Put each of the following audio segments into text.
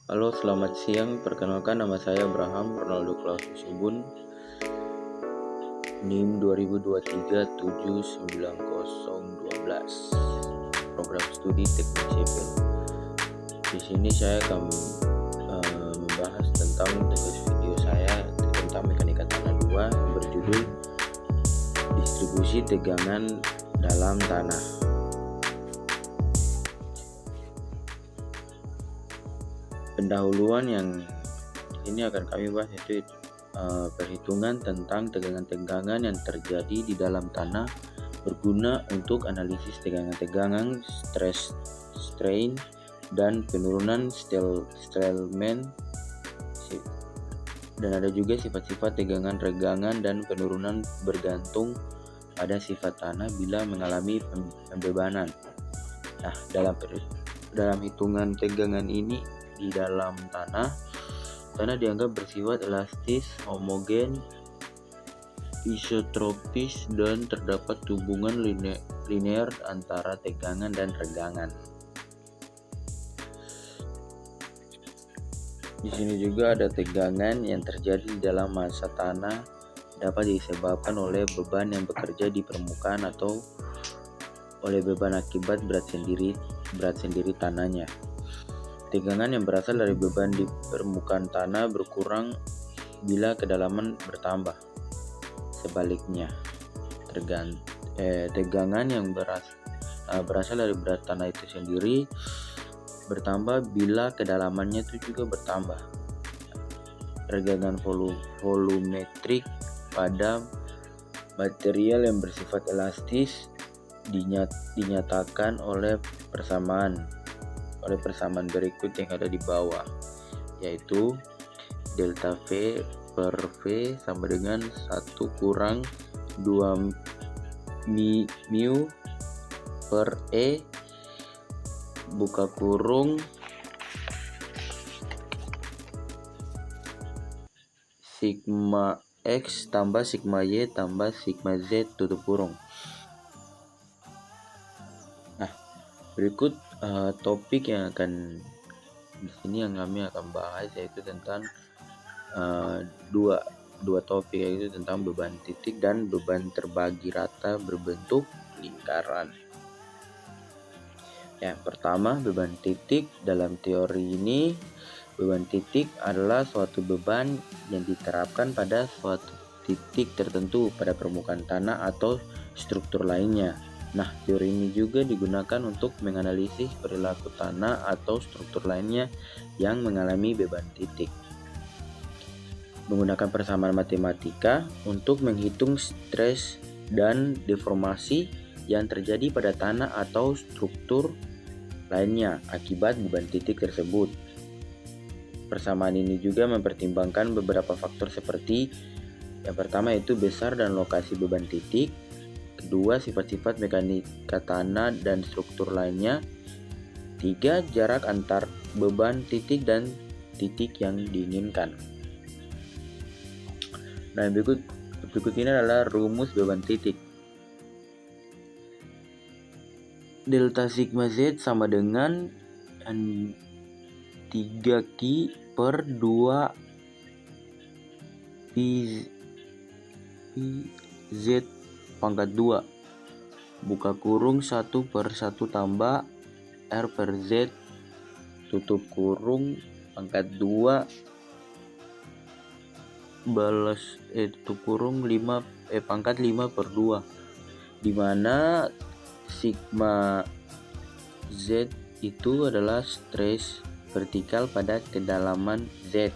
Halo, selamat siang. Perkenalkan, nama saya Abraham Ronaldo Clausius Ubun, NIM 2023-79012, program studi teknik sipil. Di sini saya akan membahas tentang tugas video saya tentang mekanika tanah 2 yang berjudul distribusi tegangan dalam tanah. Pendahuluan yang ini akan kami bahas yaitu perhitungan tentang tegangan-tegangan yang terjadi di dalam tanah berguna untuk analisis tegangan-tegangan, stress, strain, dan penurunan Stallman, dan ada juga sifat-sifat tegangan, regangan, dan penurunan bergantung pada sifat tanah bila mengalami pembebanan. Nah, dalam hitungan tegangan ini di dalam tanah dianggap bersifat elastis, homogen, isotropis, dan terdapat hubungan linear antara tegangan dan regangan. Di sini juga ada tegangan yang terjadi di dalam massa tanah dapat disebabkan oleh beban yang bekerja di permukaan atau oleh beban akibat berat sendiri tanahnya. Tegangan yang berasal dari beban di permukaan tanah berkurang bila kedalaman bertambah. Sebaliknya, tegangan yang berasal dari berat tanah itu sendiri bertambah bila kedalamannya itu juga bertambah. Regangan volumetrik pada material yang bersifat elastis dinyatakan oleh persamaan berikut yang ada di bawah, yaitu delta V per V sama dengan 1 kurang 2 mu per E buka kurung sigma X tambah sigma Y tambah sigma Z tutup kurung. Nah, berikut topik yang akan di sini yang kami akan bahas yaitu tentang dua topik, yaitu tentang beban titik dan beban terbagi rata berbentuk lingkaran. Yang pertama, beban titik. Dalam teori ini, beban titik adalah suatu beban yang diterapkan pada suatu titik tertentu pada permukaan tanah atau struktur lainnya. Nah, teori ini juga digunakan untuk menganalisis perilaku tanah atau struktur lainnya yang mengalami beban titik. Menggunakan persamaan matematika untuk menghitung stres dan deformasi yang terjadi pada tanah atau struktur lainnya akibat beban titik tersebut. Persamaan ini juga mempertimbangkan beberapa faktor seperti yang pertama yaitu besar dan lokasi beban titik, kedua sifat-sifat mekanika tanah dan struktur lainnya, tiga jarak antar beban titik dan titik yang diinginkan. Nah, berikut ini adalah rumus beban titik. Delta sigma Z sama dengan 3Q per 2 PZ pangkat 2 buka kurung 1 per 1 tambah R per Z tutup kurung pangkat 2 balas tutup kurung 5 pangkat 5 per 2, di mana sigma Z itu adalah stres vertikal pada kedalaman Z,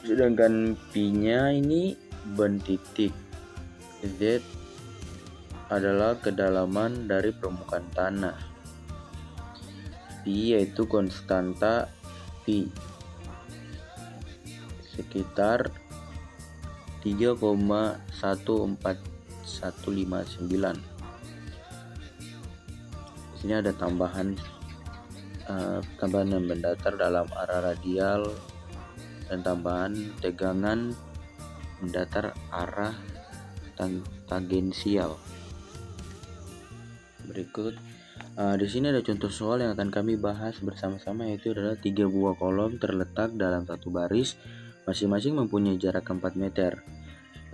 sedangkan P-nya ini beban titik. Z adalah kedalaman dari permukaan tanah. P yaitu konstanta P sekitar 3,14159. Di sini ada tambahan yang mendatar dalam arah radial dan tambahan tegangan mendatar arah tangensial. Berikut Di sini ada contoh soal yang akan kami bahas bersama-sama, yaitu adalah 3 buah kolom terletak dalam satu baris, masing-masing mempunyai jarak 4 meter.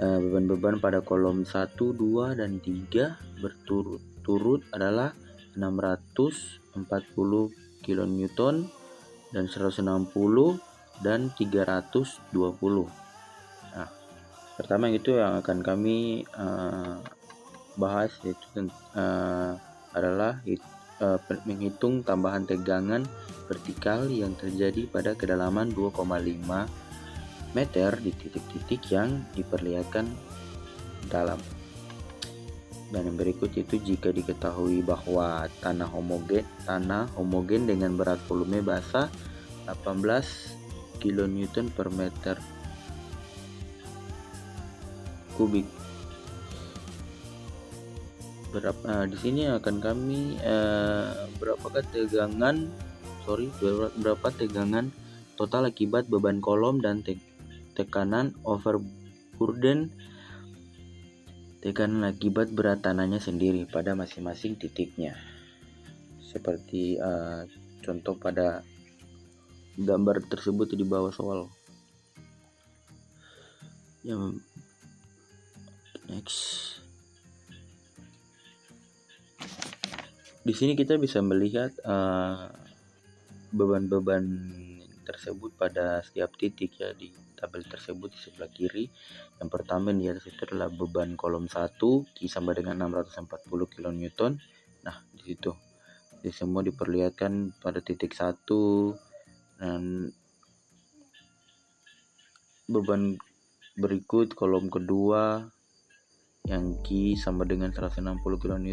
Beban-beban pada kolom 1, 2, dan 3 berturut-turut adalah 640 kN dan 160 dan 320. Nah, pertama itu yang akan kami bahas, yaitu adalah menghitung tambahan tegangan vertikal yang terjadi pada kedalaman 2,5 meter di titik-titik yang diperlihatkan dalam. Dan yang berikut itu, jika diketahui bahwa tanah homogen dengan berat volume basah 18 kN per meter kubik. Di sini akan kami berapa tegangan total akibat beban kolom dan tekanan overburden, tekanan akibat berat tanahnya sendiri pada masing-masing titiknya, seperti contoh pada gambar tersebut di bawah soal. Next. Di sini kita bisa melihat beban-beban tersebut pada setiap titik, ya, di tabel tersebut di sebelah kiri. Yang pertama di atas itu adalah beban kolom 1 Q sama dengan 640 kN. Nah, di situ semua diperlihatkan pada titik 1, dan beban berikut kolom kedua yang Q sama dengan 160 kN.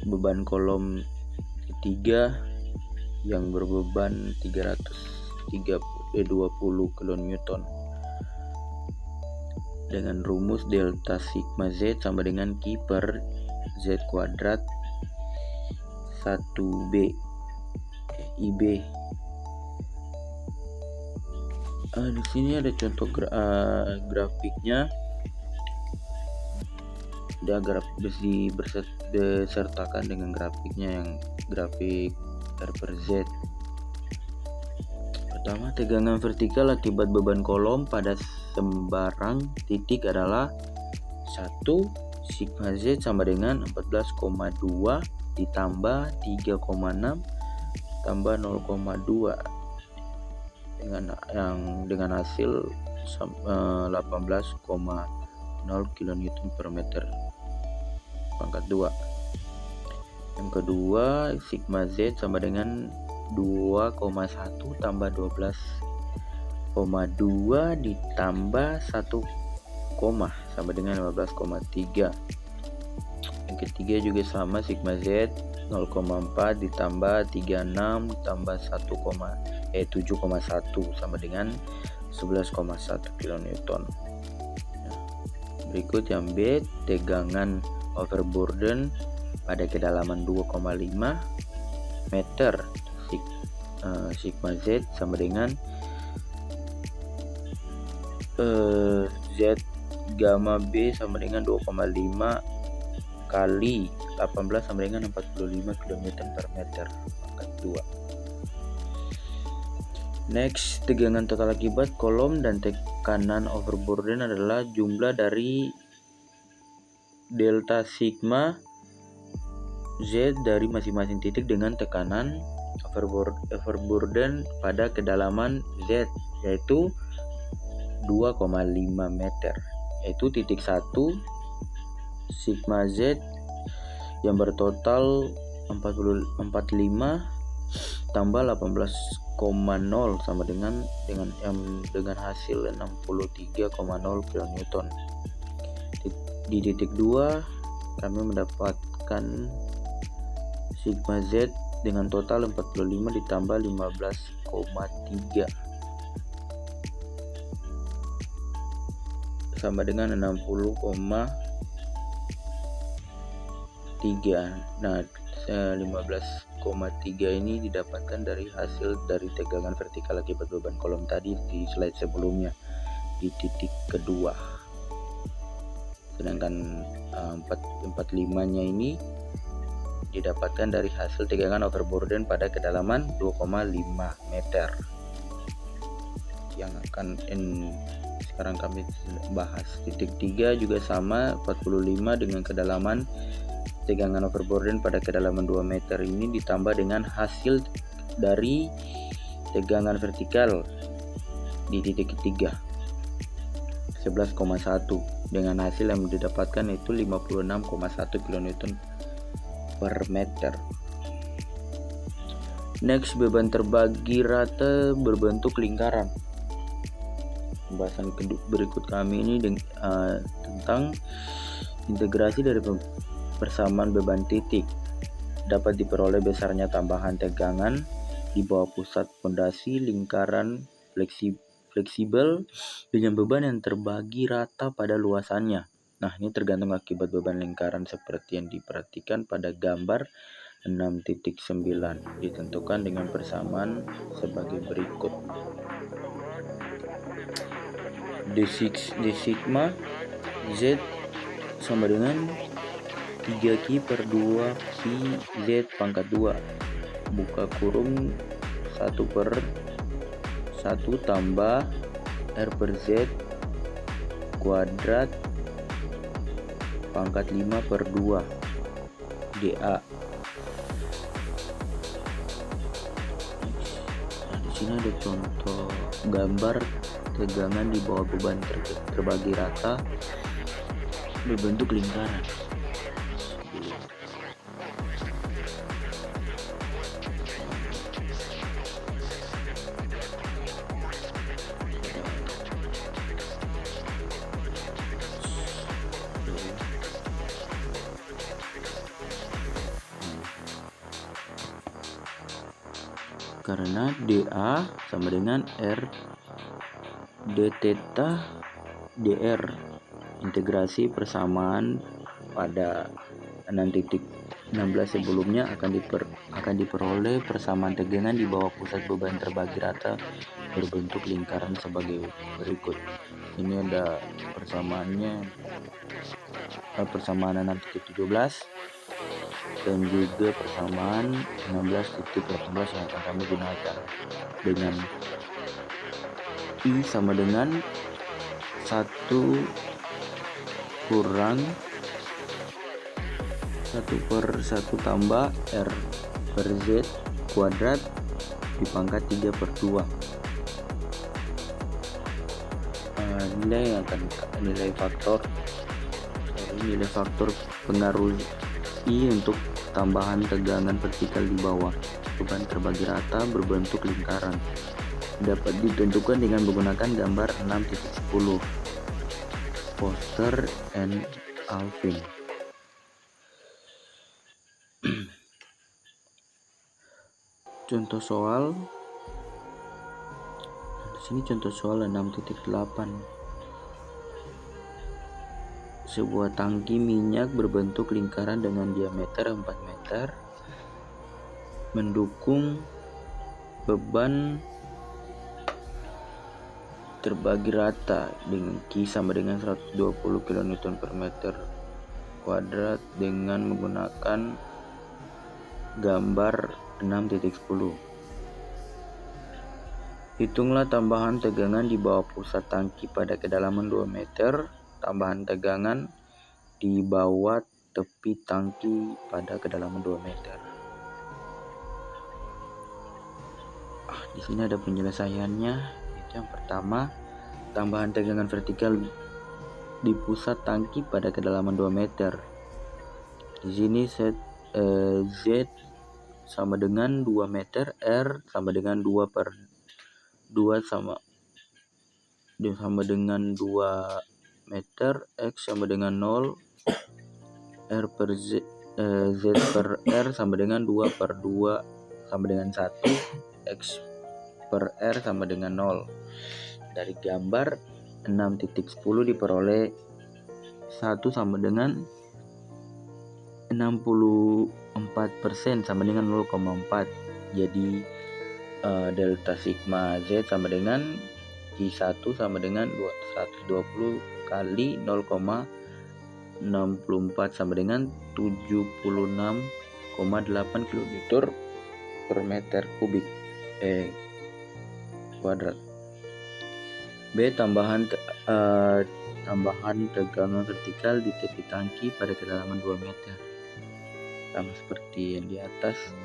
Beban kolom ketiga yang berbeban 320 kN dengan rumus delta sigma Z sama dengan Q per Z kuadrat 1B IB. Di sini ada contoh grafiknya. Dia besertakan dengan grafiknya, yang grafik R per Z. Pertama, tegangan vertikal akibat beban kolom pada sembarang titik adalah 1 sigma Z sama dengan 14,2 ditambah 3,6 tambah 0,2 dengan hasil 18,0 kN per meter pangkat 2. Yang kedua, sigma Z sama dengan 2,1 tambah 12,2 ditambah 1, sama dengan 15,3. Yang ketiga juga sama, sigma Z 0,4 ditambah 36 tambah 7,1 sama dengan 11,1 kN. Berikut yang B, tegangan overburden pada kedalaman 2,5 meter, sigma Z sama dengan Z gamma B sama dengan 2,5 kali 18 sama dengan 45 kN per meter pangkat 2. Next, tegangan total akibat kolom dan tekanan overburden adalah jumlah dari delta sigma Z dari masing-masing titik dengan tekanan overburden pada kedalaman Z, yaitu 2,5 meter, yaitu titik 1 sigma Z yang bertotal 45 tambah 18,0 sama dengan hasil 63,0 kN. Di titik 2 kami mendapatkan sigma Z dengan total 45 ditambah 15,3 sama dengan 60,3. Nah, 15,3 ini didapatkan dari hasil dari tegangan vertikal akibat beban kolom tadi di slide sebelumnya di titik kedua. sedangkan 45-nya ini didapatkan dari hasil tegangan overburden pada kedalaman 2,5 meter. Yang sekarang kami bahas. Titik 3 juga sama, 45 dengan kedalaman tegangan overburden pada kedalaman 2 meter ini ditambah dengan hasil dari tegangan vertikal di titik 3 11,1 dengan hasil yang didapatkan itu 56,1 kN per meter. Next, beban terbagi rata berbentuk lingkaran. Pembahasan berikut kami ini tentang integrasi dari persamaan beban titik. Dapat diperoleh besarnya tambahan tegangan di bawah pusat fondasi lingkaran fleksibel dengan beban yang terbagi rata pada luasannya. Nah, ini tergantung akibat beban lingkaran seperti yang diperhatikan pada gambar 6.9, ditentukan dengan persamaan sebagai berikut. D sigma Z sama dengan 3Q per 2Q Z pangkat 2 buka kurung 1 per 1 tambah R per Z kuadrat pangkat 5 per 2 dA. Nah, di sini ada contoh gambar tegangan di bawah beban terbagi rata berbentuk lingkaran. Karena dA sama dengan R d theta dr. Integrasi persamaan pada 6.16 sebelumnya akan diperoleh persamaan tegangan di bawah pusat beban terbagi rata berbentuk lingkaran sebagai berikut. Ini ada persamaannya, persamaan 6.17 dan juga persamaan 16.18 yang akan kami gunakan dengan I sama dengan 1 kurang 1 per 1 tambah R per Z kuadrat dipangkat 3 per 2. Nilai faktor pengaruh I untuk tambahan tegangan vertikal di bawah beban terbagi rata berbentuk lingkaran dapat ditentukan dengan menggunakan gambar 6.10 Foster and Alvin. Contoh soal di sini, contoh soal 6.8. Sebuah tangki minyak berbentuk lingkaran dengan diameter 4 meter mendukung beban terbagi rata dengan Q sama dengan 120 kN per meter kuadrat dengan menggunakan gambar 6.10. Hitunglah tambahan tegangan di bawah pusat tangki pada kedalaman 2 meter, tambahan tegangan di bawah tepi tangki pada kedalaman 2 meter. Di sini ada penyelesaiannya. Yang pertama, tambahan tegangan vertikal di pusat tangki pada kedalaman 2 meter. Di sini Z sama dengan 2 meter, R sama dengan 2 per 2 sama dengan 2 meter, X sama dengan 0, R per Z per R sama dengan 2 per 2 sama dengan 1, X per R sama dengan 0. Dari gambar 6.10 diperoleh 1 sama dengan 64% sama dengan 0,4. Jadi delta sigma Z sama dengan Q1 sama dengan 120 kali 0,4 64 sama dengan 76,8 kN per meter kubik kuadrat. B. Tambahan tegangan vertikal di tepi tangki pada kedalaman 2 meter. Sama seperti yang di atas,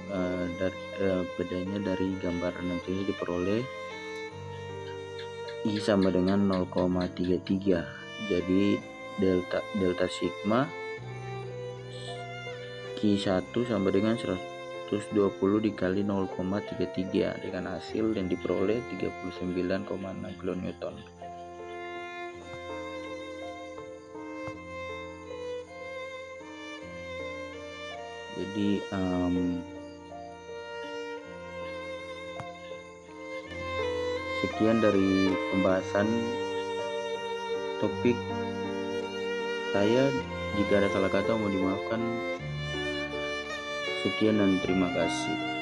bedanya dari gambar 6 ini diperoleh I sama dengan 0,33. Jadi delta sigma Q1 sama dengan 120 dikali 0,33 dengan hasil yang diperoleh 39,6 kN. Jadi sekian dari pembahasan topik saya. Jika ada salah kata mohon dimaafkan. Sekian dan terima kasih.